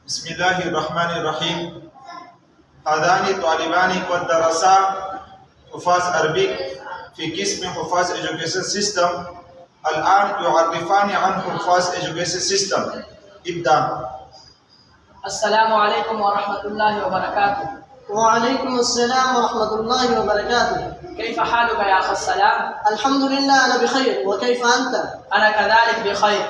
بسم الله الرحمن الرحيم. هذان طالبان قد درسا حفاظ عربي في قسم حفاظ education system. الآن يعرفان عن حفاظ education system. ابدأ. السلام عليكم ورحمة الله وبركاته. وعليكم السلام ورحمة الله وبركاته. كيف حالك يا أخ السلام؟ الحمد لله أنا بخير، وكيف أنت؟ أنا كذلك بخير.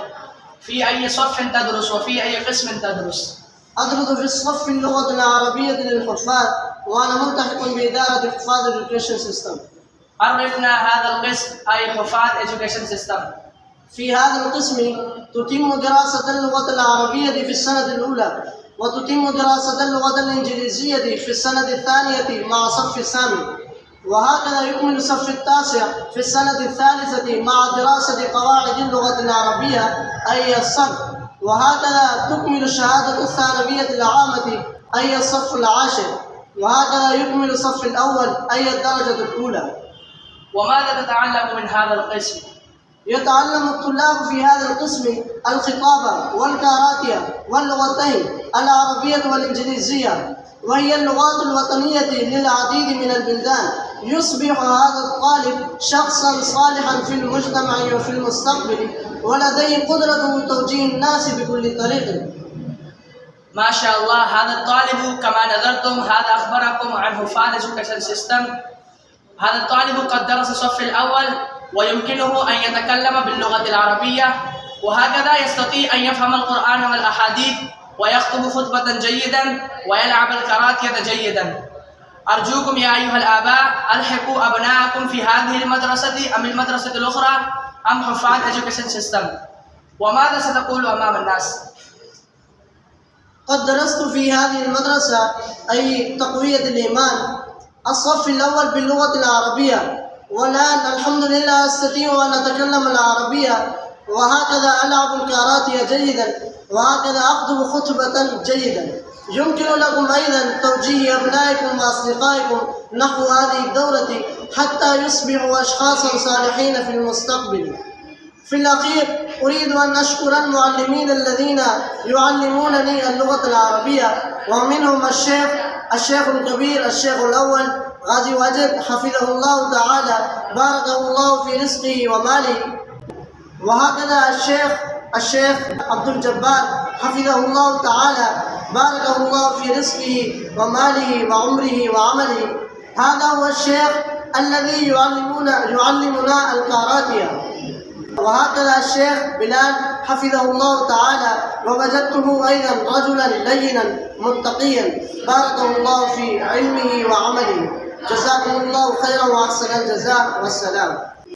في أي صف تدرس وفي أي قسم تدرس؟ أدرس في الصف اللغة العربية للحفاظ، وأنا ملتحق بإدارة حفاظ Education System. عرفنا هذا القسم أي حفاظ Education System. في هذا القسم تتم دراسة اللغة العربية في السنة الأولى، وتتم دراسة اللغة الإنجليزية في السنة الثانية مع صف الثامن، وهكذا يكمل صف التاسع في السنة الثالثة مع دراسة قواعد اللغة العربية أي الصف، وهكذا تكمل الشهادة الثانوية العامة أي الصف العاشر، وهكذا يكمل الصف الأول أي الدرجة الأولى. وماذا تتعلم من هذا القسم؟ يتعلم الطلاب في هذا القسم الخطابة والكاراتية واللغتين العربية والإنجليزية، وهي اللغات الوطنية للعديد من البلدان. يصبح هذا الطالب شخصا صالحا في المجتمع وفي المستقبل، ولديه قدرة توجيه الناس بكل طريق. ما شاء الله، هذا الطالب كما نظرتم هذا أخبركم عن حفاظ Education System. هذا الطالب قد درس الصف الأول ويمكنه أن يتكلم باللغة العربية، وهكذا يستطيع أن يفهم القرآن والأحاديث ويخطب خطبة جيدا ويلعب الكاراتيه جيدا. أرجوكم يا أيها الآباء ألحقوا أبنائكم في هذه المدرسة أم المدرسة الأخرى أم حفاظ Education System. وماذا ستقول أمام الناس؟ قد درست في هذه المدرسة أي تقوية الإيمان الصف الأول باللغة العربية، والآن الحمد لله أستطيع أن أتكلم العربية، وهكذا ألعب الكاراتيه جيدا، وهكذا أخطب خطبة جيدا. يمكن لكم أيضا توجيه أبنائكم وأصدقائكم نحو هذه الدورة حتى يصبحوا أشخاصا صالحين في المستقبل. في الأخير أريد أن أشكر المعلمين الذين يعلمونني اللغة العربية، ومنهم الشيخ الكبير الشيخ الأول غازي واجد حفظه الله تعالى بارك الله في رزقه وماله، وهكذا الشيخ عبد الجبار حفظه الله تعالى بارك الله في رزقه وماله وعمره وعمله. هذا هو الشيخ الذي يعلمنا الكاراتيه. وهكذا الشيخ بلال حفظه الله تعالى، ووجدته أيضا رجلا لينا متقيا بارك الله في علمه وعمله. جزاكم الله خيرا وأحسن الجزاء، والسلام.